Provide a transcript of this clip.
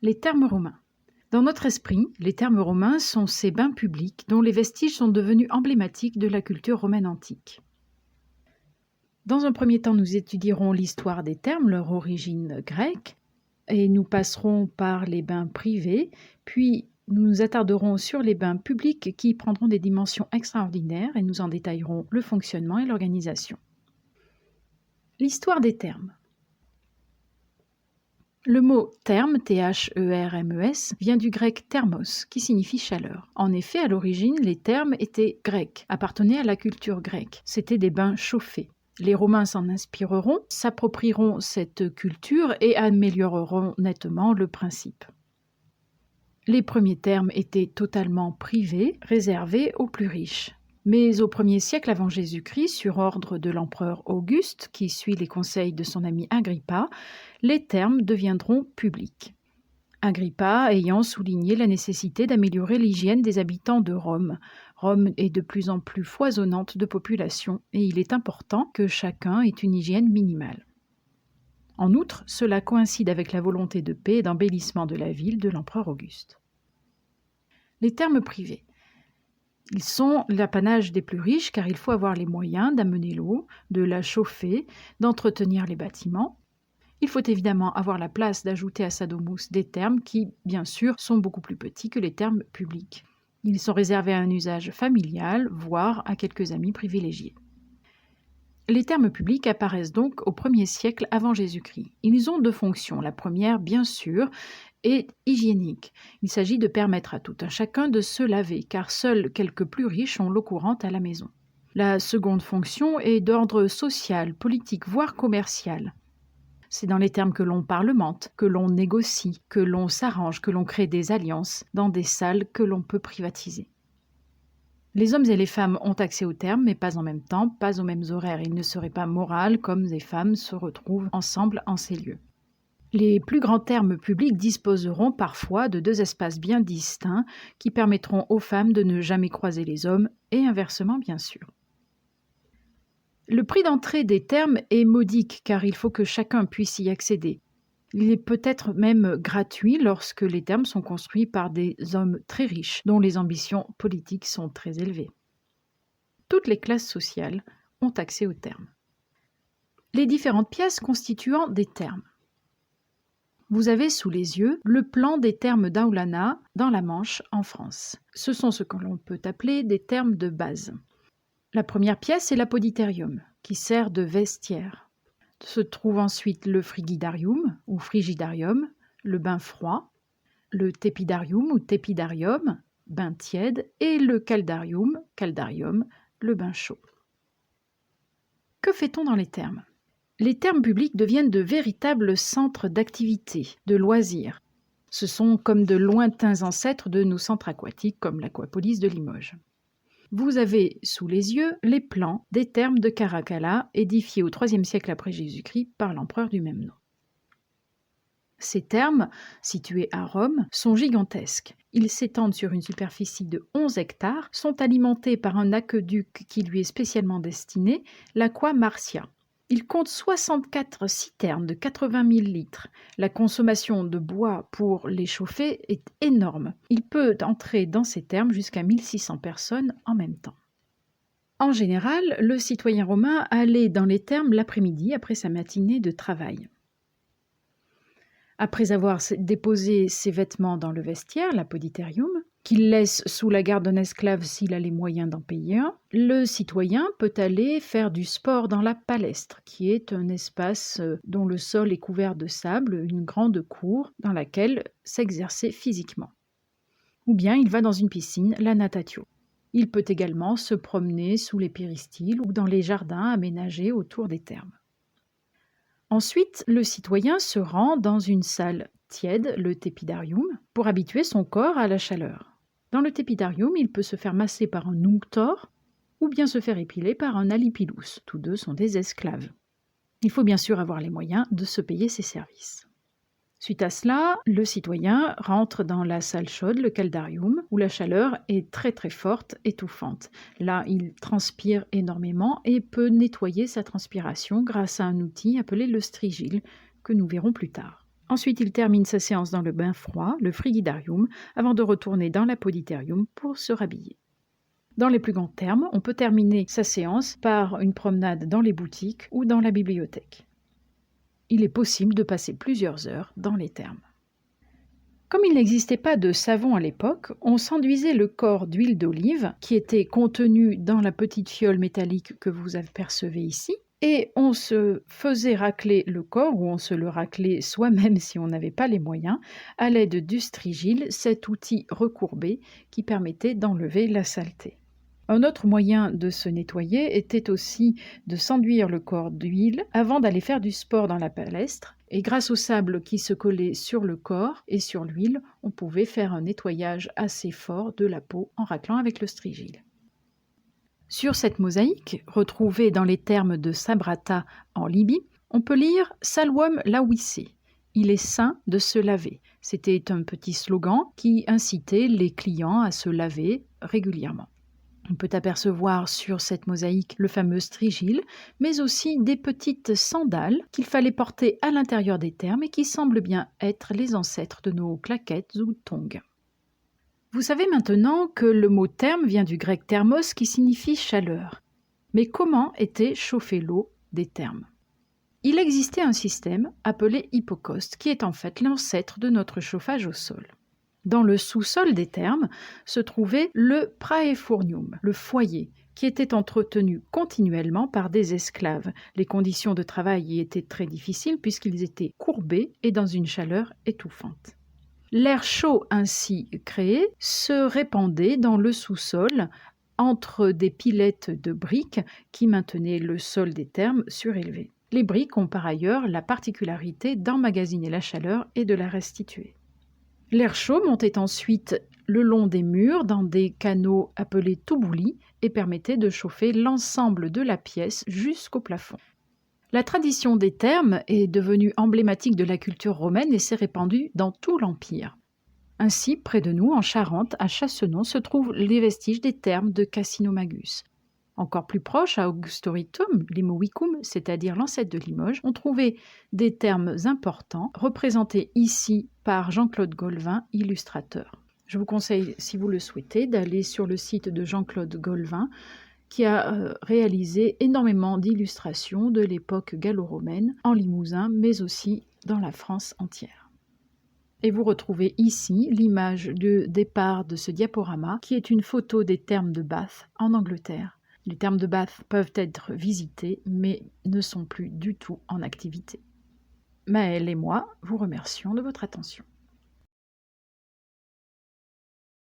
Les thermes romains. Dans notre esprit, les thermes romains sont ces bains publics dont les vestiges sont devenus emblématiques de la culture romaine antique. Dans un premier temps, nous étudierons l'histoire des thermes, leur origine grecque, et nous passerons par les bains privés, puis nous nous attarderons sur les bains publics qui prendront des dimensions extraordinaires et nous en détaillerons le fonctionnement et l'organisation. L'histoire des thermes. Le mot therme, T-H-E-R-M-E-S, vient du grec thermos, qui signifie chaleur. En effet, à l'origine, les thermes étaient grecs, appartenaient à la culture grecque. C'étaient des bains chauffés. Les Romains s'en inspireront, s'approprieront cette culture et amélioreront nettement le principe. Les premiers thermes étaient totalement privés, réservés aux plus riches. Mais au 1er siècle avant Jésus-Christ, sur ordre de l'empereur Auguste, qui suit les conseils de son ami Agrippa, les thermes deviendront publics. Agrippa ayant souligné la nécessité d'améliorer l'hygiène des habitants de Rome. Rome est de plus en plus foisonnante de population et il est important que chacun ait une hygiène minimale. En outre, cela coïncide avec la volonté de paix et d'embellissement de la ville de l'empereur Auguste. Les thermes privés. Ils sont l'apanage des plus riches car il faut avoir les moyens d'amener l'eau, de la chauffer, d'entretenir les bâtiments. Il faut évidemment avoir la place d'ajouter à sa domus des thermes qui, bien sûr, sont beaucoup plus petits que les thermes publics. Ils sont réservés à un usage familial, voire à quelques amis privilégiés. Les thermes publics apparaissent donc au 1er siècle avant Jésus-Christ. Ils ont 2 fonctions. La première, bien sûr, est hygiénique. Il s'agit de permettre à tout un chacun de se laver, car seuls quelques plus riches ont l'eau courante à la maison. La seconde fonction est d'ordre social, politique, voire commercial. C'est dans les termes que l'on parlemente, que l'on négocie, que l'on s'arrange, que l'on crée des alliances, dans des salles que l'on peut privatiser. Les hommes et les femmes ont accès aux thermes, mais pas en même temps, pas aux mêmes horaires. Il ne serait pas moral qu'hommes et femmes se retrouvent ensemble en ces lieux. Les plus grands thermes publics disposeront parfois de 2 espaces bien distincts qui permettront aux femmes de ne jamais croiser les hommes et inversement bien sûr. Le prix d'entrée des thermes est modique car il faut que chacun puisse y accéder. Il est peut-être même gratuit lorsque les thermes sont construits par des hommes très riches dont les ambitions politiques sont très élevées. Toutes les classes sociales ont accès aux thermes. Les différentes pièces constituant des thermes. Vous avez sous les yeux le plan des thermes d'Aulana dans la Manche en France. Ce sont ce que l'on peut appeler des thermes de base. La première pièce est l'apoditérium, qui sert de vestiaire. Se trouve ensuite le frigidarium ou frigidarium, le bain froid, le tepidarium ou tepidarium, bain tiède, et le caldarium, caldarium, le bain chaud. Que fait-on dans les thermes ? Les thermes publics deviennent de véritables centres d'activité, de loisirs. Ce sont comme de lointains ancêtres de nos centres aquatiques comme l'aquapolis de Limoges. Vous avez sous les yeux les plans des thermes de Caracalla, édifiés au IIIe siècle après Jésus-Christ par l'empereur du même nom. Ces thermes, situés à Rome, sont gigantesques. Ils s'étendent sur une superficie de 11 hectares, sont alimentés par un aqueduc qui lui est spécialement destiné, l'Aqua Marcia. Il compte 64 citernes de 80 000 litres. La consommation de bois pour les chauffer est énorme. Il peut entrer dans ces thermes jusqu'à 1600 personnes en même temps. En général, le citoyen romain allait dans les thermes l'après-midi après sa matinée de travail. Après avoir déposé ses vêtements dans le vestiaire, l'apoditérium, qu'il laisse sous la garde d'un esclave s'il a les moyens d'en payer un, le citoyen peut aller faire du sport dans la palestre, qui est un espace dont le sol est couvert de sable, une grande cour dans laquelle s'exercer physiquement. Ou bien il va dans une piscine, la natatio. Il peut également se promener sous les péristyles ou dans les jardins aménagés autour des thermes. Ensuite, le citoyen se rend dans une salle tiède, le tepidarium, pour habituer son corps à la chaleur. Dans le tepidarium, il peut se faire masser par un unctor ou bien se faire épiler par un alipilus. Tous deux sont des esclaves. Il faut bien sûr avoir les moyens de se payer ces services. Suite à cela, le citoyen rentre dans la salle chaude, le caldarium, où la chaleur est très très forte, étouffante. Là, il transpire énormément et peut nettoyer sa transpiration grâce à un outil appelé le strigil, que nous verrons plus tard. Ensuite, il termine sa séance dans le bain froid, le frigidarium, avant de retourner dans l'apoditarium pour se rhabiller. Dans les plus grands termes, on peut terminer sa séance par une promenade dans les boutiques ou dans la bibliothèque. Il est possible de passer plusieurs heures dans les thermes. Comme il n'existait pas de savon à l'époque, on s'enduisait le corps d'huile d'olive qui était contenue dans la petite fiole métallique que vous apercevez ici, et on se faisait racler le corps, ou on se le raclait soi-même si on n'avait pas les moyens, à l'aide du strigile, cet outil recourbé qui permettait d'enlever la saleté. Un autre moyen de se nettoyer était aussi de s'enduire le corps d'huile avant d'aller faire du sport dans la palestre. Et grâce au sable qui se collait sur le corps et sur l'huile, on pouvait faire un nettoyage assez fort de la peau en raclant avec le strigile. Sur cette mosaïque, retrouvée dans les thermes de Sabrata en Libye, on peut lire « Salwam lawissé ». Il est sain de se laver. C'était un petit slogan qui incitait les clients à se laver régulièrement. On peut apercevoir sur cette mosaïque le fameux strigile, mais aussi des petites sandales qu'il fallait porter à l'intérieur des thermes et qui semblent bien être les ancêtres de nos claquettes ou tongs. Vous savez maintenant que le mot therme vient du grec thermos qui signifie chaleur. Mais comment était chauffée l'eau des thermes ? Il existait un système appelé hypocauste qui est en fait l'ancêtre de notre chauffage au sol. Dans le sous-sol des thermes se trouvait le praefurnium, le foyer, qui était entretenu continuellement par des esclaves. Les conditions de travail y étaient très difficiles puisqu'ils étaient courbés et dans une chaleur étouffante. L'air chaud ainsi créé se répandait dans le sous-sol entre des pilettes de briques qui maintenaient le sol des thermes surélevé. Les briques ont par ailleurs la particularité d'emmagasiner la chaleur et de la restituer. L'air chaud montait ensuite le long des murs dans des canaux appelés toubouli et permettait de chauffer l'ensemble de la pièce jusqu'au plafond. La tradition des thermes est devenue emblématique de la culture romaine et s'est répandue dans tout l'Empire. Ainsi, près de nous, en Charente, à Chassenon, se trouvent les vestiges des thermes de Cassinomagus. Encore plus proche, à Augustoritum, Limoicum, c'est-à-dire l'ancêtre de Limoges, on trouvait des thermes importants, représentés ici par Jean-Claude Golvin, illustrateur. Je vous conseille, si vous le souhaitez, d'aller sur le site de Jean-Claude Golvin, qui a réalisé énormément d'illustrations de l'époque gallo-romaine en Limousin, mais aussi dans la France entière. Et vous retrouvez ici l'image de départ de ce diaporama, qui est une photo des thermes de Bath en Angleterre. Les thermes de Bath peuvent être visités, mais ne sont plus du tout en activité. Maëlle et moi vous remercions de votre attention.